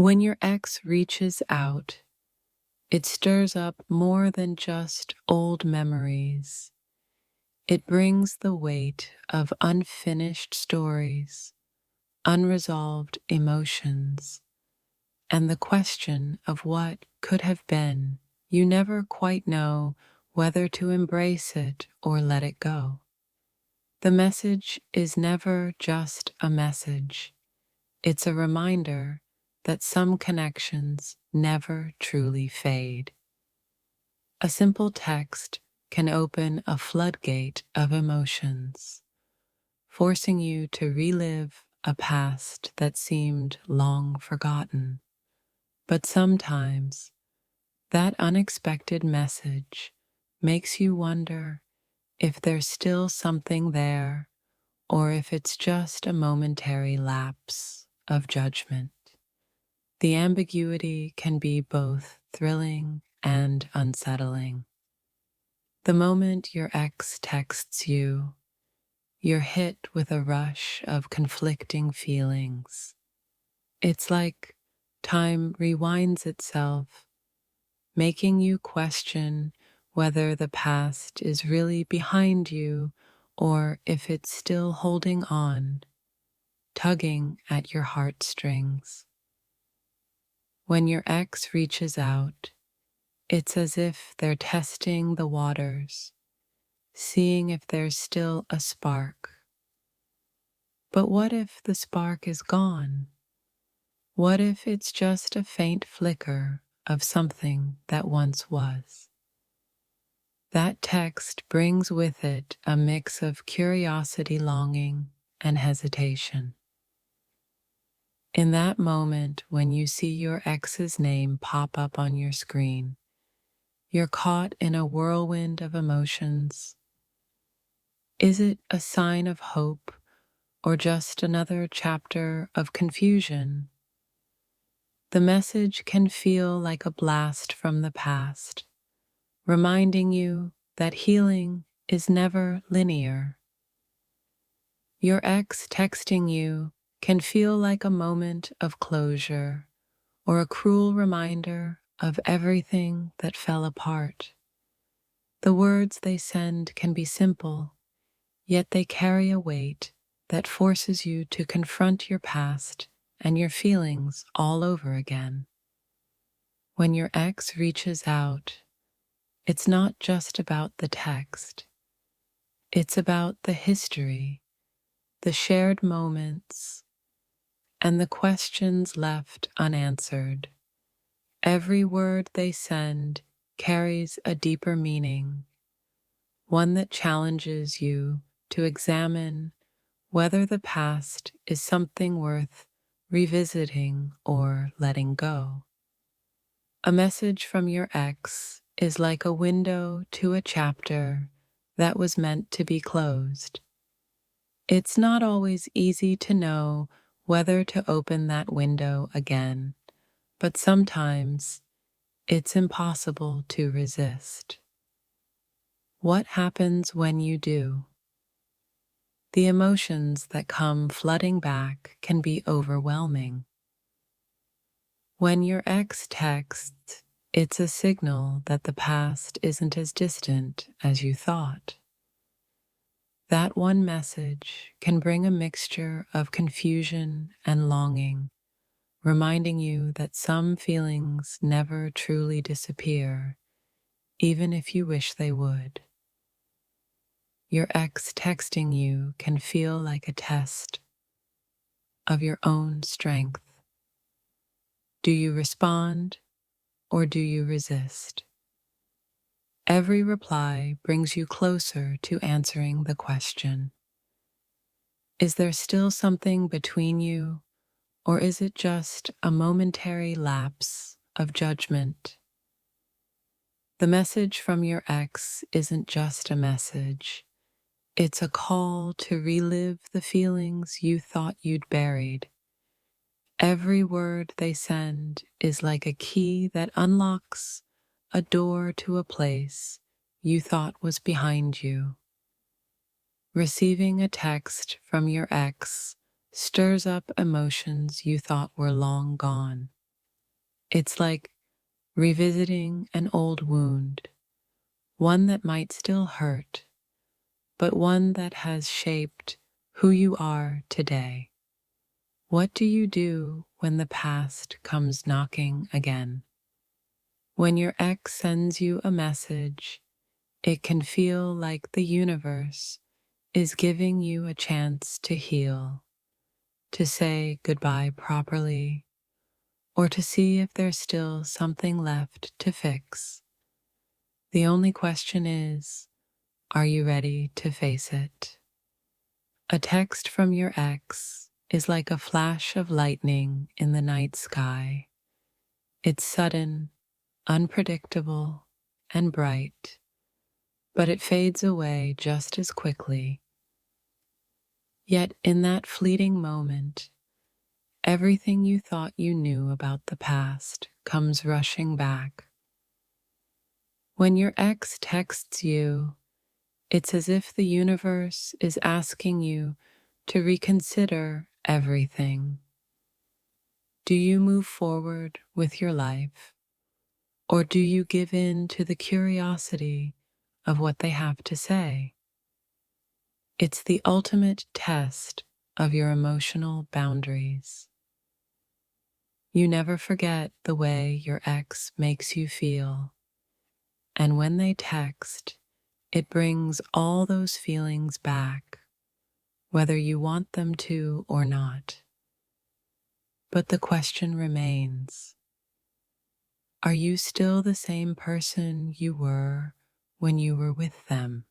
When your ex reaches out, it stirs up more than just old memories. It brings the weight of unfinished stories, unresolved emotions, and the question of what could have been. You never quite know whether to embrace it or let it go. The message is never just a message. It's a reminder that some connections never truly fade. A simple text can open a floodgate of emotions, forcing you to relive a past that seemed long forgotten. But sometimes that unexpected message makes you wonder if there's still something there or if it's just a momentary lapse of judgment. The ambiguity can be both thrilling and unsettling. The moment your ex texts you, you're hit with a rush of conflicting feelings. It's like time rewinds itself, making you question whether the past is really behind you or if it's still holding on, tugging at your heartstrings. When your ex reaches out, it's as if they're testing the waters, seeing if there's still a spark. But what if the spark is gone? What if it's just a faint flicker of something that once was? That text brings with it a mix of curiosity, longing, and hesitation. In that moment when you see your ex's name pop up on your screen, you're caught in a whirlwind of emotions. Is it a sign of hope or just another chapter of confusion? The message can feel like a blast from the past, reminding you that healing is never linear. Your ex texting you can feel like a moment of closure or a cruel reminder of everything that fell apart. The words they send can be simple, yet they carry a weight that forces you to confront your past and your feelings all over again. When your ex reaches out, it's not just about the text. It's about the history, the shared moments, and the questions left unanswered. Every word they send carries a deeper meaning, one that challenges you to examine whether the past is something worth revisiting or letting go. A message from your ex is like a window to a chapter that was meant to be closed. It's not always easy to know whether to open that window again, but sometimes it's impossible to resist. What happens when you do? The emotions that come flooding back can be overwhelming. When your ex texts, it's a signal that the past isn't as distant as you thought. That one message can bring a mixture of confusion and longing, reminding you that some feelings never truly disappear, even if you wish they would. Your ex texting you can feel like a test of your own strength. Do you respond or do you resist? Every reply brings you closer to answering the question. Is there still something between you, or is it just a momentary lapse of judgment? The message from your ex isn't just a message. It's a call to relive the feelings you thought you'd buried. Every word they send is like a key that unlocks a door to a place you thought was behind you. Receiving a text from your ex stirs up emotions you thought were long gone. It's like revisiting an old wound, one that might still hurt, but one that has shaped who you are today. What do you do when the past comes knocking again? When your ex sends you a message, it can feel like the universe is giving you a chance to heal, to say goodbye properly, or to see if there's still something left to fix. The only question is, are you ready to face it? A text from your ex is like a flash of lightning in the night sky. It's sudden, unpredictable, and bright, but it fades away just as quickly. Yet in that fleeting moment, everything you thought you knew about the past comes rushing back. When your ex texts you, it's as if the universe is asking you to reconsider everything. Do you move forward with your life, or do you give in to the curiosity of what they have to say? It's the ultimate test of your emotional boundaries. You never forget the way your ex makes you feel, and when they text, it brings all those feelings back, whether you want them to or not. But the question remains, are you still the same person you were when you were with them?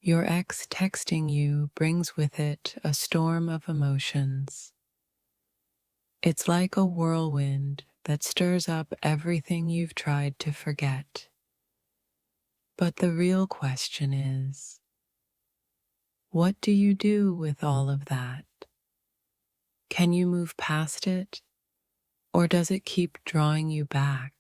Your ex texting you brings with it a storm of emotions. It's like a whirlwind that stirs up everything you've tried to forget. But the real question is, what do you do with all of that? Can you move past it, or does it keep drawing you back?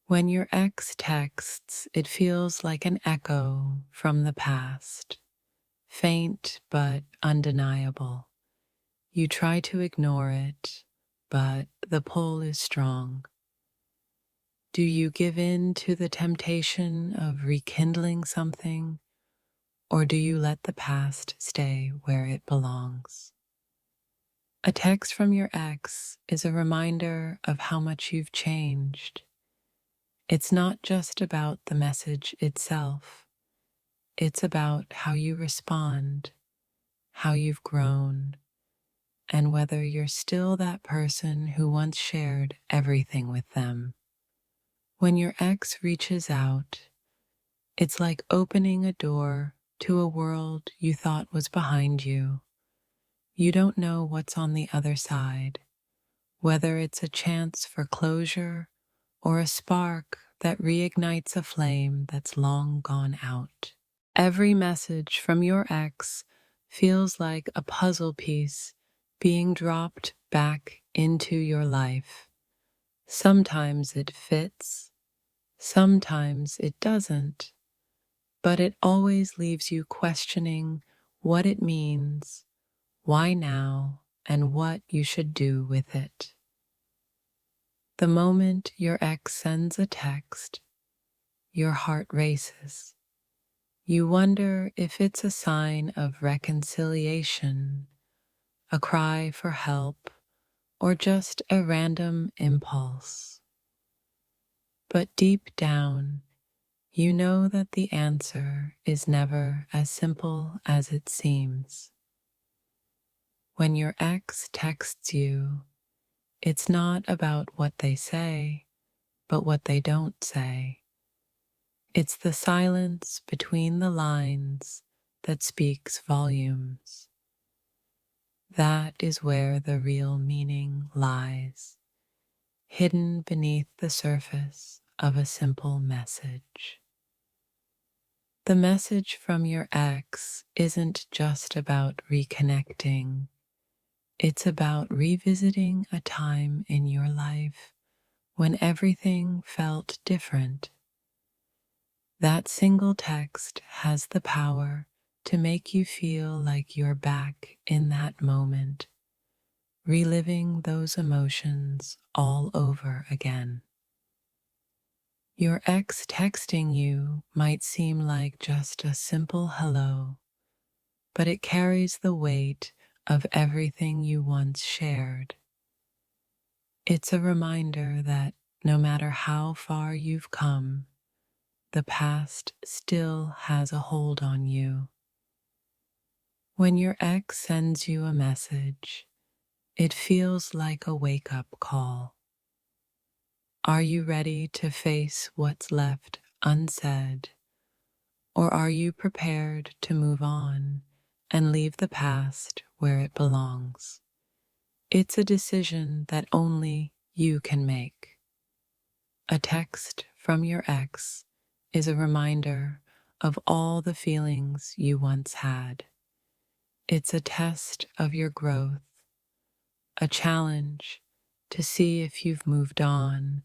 When your ex texts, it feels like an echo from the past, faint but undeniable. You try to ignore it, but the pull is strong. Do you give in to the temptation of rekindling something, or do you let the past stay where it belongs? A text from your ex is a reminder of how much you've changed. It's not just about the message itself. It's about how you respond, how you've grown, and whether you're still that person who once shared everything with them. When your ex reaches out, it's like opening a door to a world you thought was behind you. You don't know what's on the other side, whether it's a chance for closure or a spark that reignites a flame that's long gone out. Every message from your ex feels like a puzzle piece being dropped back into your life. Sometimes it fits, sometimes it doesn't, but it always leaves you questioning what it means, why now, and what you should do with it. The moment your ex sends a text, your heart races. You wonder if it's a sign of reconciliation, a cry for help, or just a random impulse. But deep down, you know that the answer is never as simple as it seems. When your ex texts you, it's not about what they say, but what they don't say. It's the silence between the lines that speaks volumes. That is where the real meaning lies, hidden beneath the surface of a simple message. The message from your ex isn't just about reconnecting. It's about revisiting a time in your life when everything felt different. That single text has the power to make you feel like you're back in that moment, reliving those emotions all over again. Your ex texting you might seem like just a simple hello, but it carries the weight of everything you once shared. It's a reminder that no matter how far you've come, the past still has a hold on you. When your ex sends you a message, it feels like a wake-up call. Are you ready to face what's left unsaid, or are you prepared to move on and leave the past where it belongs? It's a decision that only you can make. A text from your ex is a reminder of all the feelings you once had. It's a test of your growth, a challenge to see if you've moved on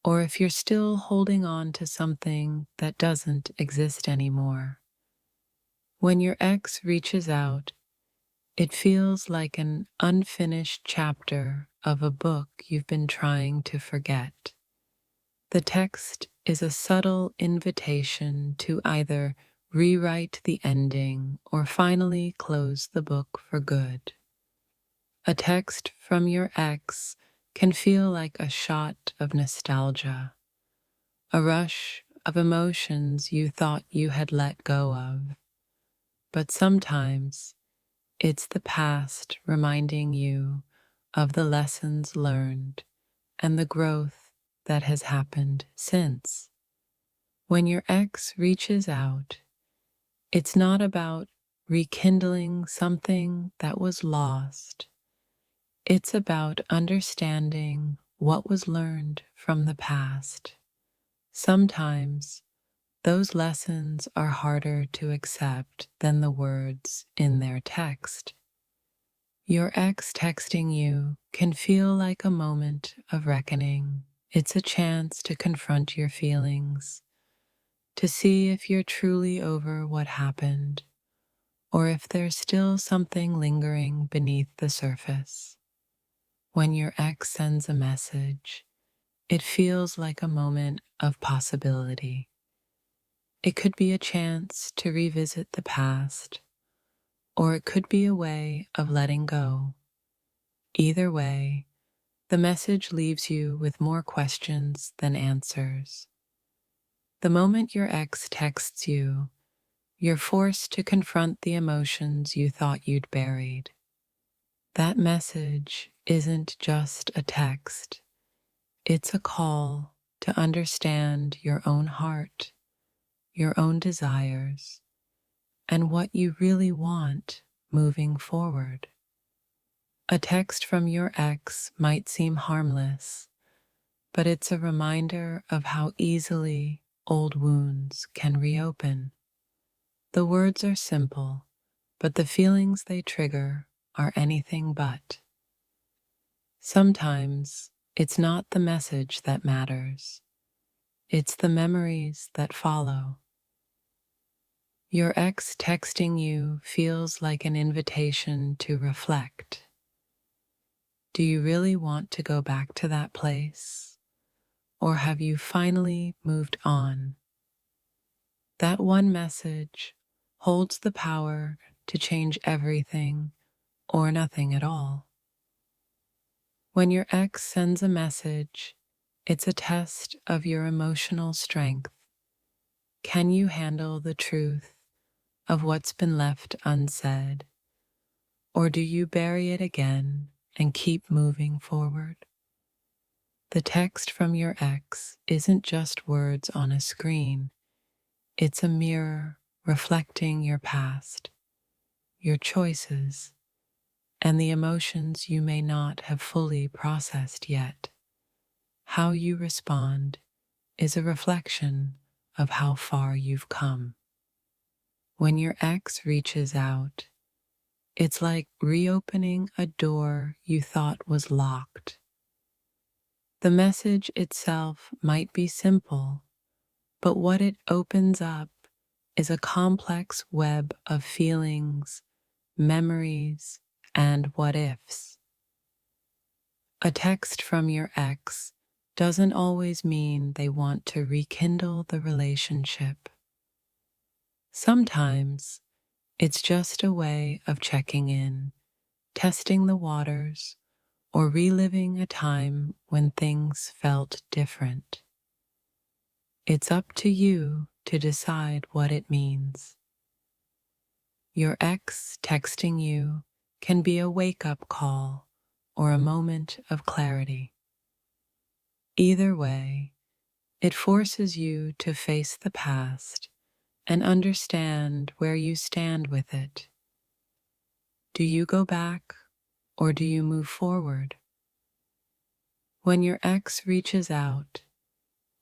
or if you're still holding on to something that doesn't exist anymore. When your ex reaches out, it feels like an unfinished chapter of a book you've been trying to forget. The text is a subtle invitation to either rewrite the ending or finally close the book for good. A text from your ex can feel like a shot of nostalgia, a rush of emotions you thought you had let go of. But sometimes it's the past reminding you of the lessons learned and the growth that has happened since. When your ex reaches out, it's not about rekindling something that was lost. It's about understanding what was learned from the past. Sometimes those lessons are harder to accept than the words in their text. Your ex texting you can feel like a moment of reckoning. It's a chance to confront your feelings, to see if you're truly over what happened, or if there's still something lingering beneath the surface. When your ex sends a message, it feels like a moment of possibility. It could be a chance to revisit the past, or it could be a way of letting go. Either way, the message leaves you with more questions than answers. The moment your ex texts you, you're forced to confront the emotions you thought you'd buried. That message isn't just a text, it's a call to understand your own heart, your own desires, and what you really want moving forward. A text from your ex might seem harmless, but it's a reminder of how easily old wounds can reopen. The words are simple, but the feelings they trigger are anything but. Sometimes it's not the message that matters, it's the memories that follow. Your ex texting you feels like an invitation to reflect. Do you really want to go back to that place? Or have you finally moved on? That one message holds the power to change everything or nothing at all. When your ex sends a message, it's a test of your emotional strength. Can you handle the truth of what's been left unsaid? Or do you bury it again and keep moving forward? The text from your ex isn't just words on a screen. It's a mirror reflecting your past, your choices, and the emotions you may not have fully processed yet. How you respond is a reflection of how far you've come. When your ex reaches out, it's like reopening a door you thought was locked. The message itself might be simple, but what it opens up is a complex web of feelings, memories, and what ifs. A text from your ex doesn't always mean they want to rekindle the relationship. Sometimes it's just a way of checking in, testing the waters, or reliving a time when things felt different. It's up to you to decide what it means. Your ex texting you can be a wake-up call or a moment of clarity. Either way, it forces you to face the past and understand where you stand with it. Do you go back or do you move forward? When your ex reaches out,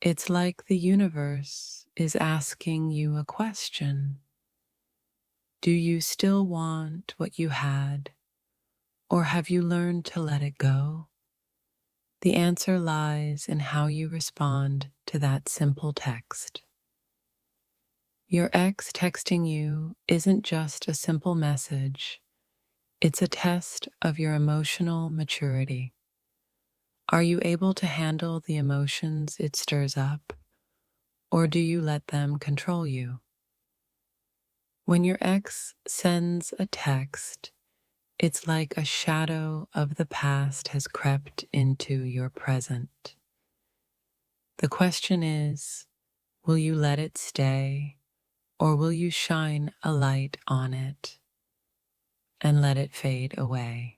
it's like the universe is asking you a question. Do you still want what you had, or have you learned to let it go? The answer lies in how you respond to that simple text. Your ex texting you isn't just a simple message, it's a test of your emotional maturity. Are you able to handle the emotions it stirs up, or do you let them control you? When your ex sends a text, it's like a shadow of the past has crept into your present. The question is, will you let it stay, or will you shine a light on it and let it fade away?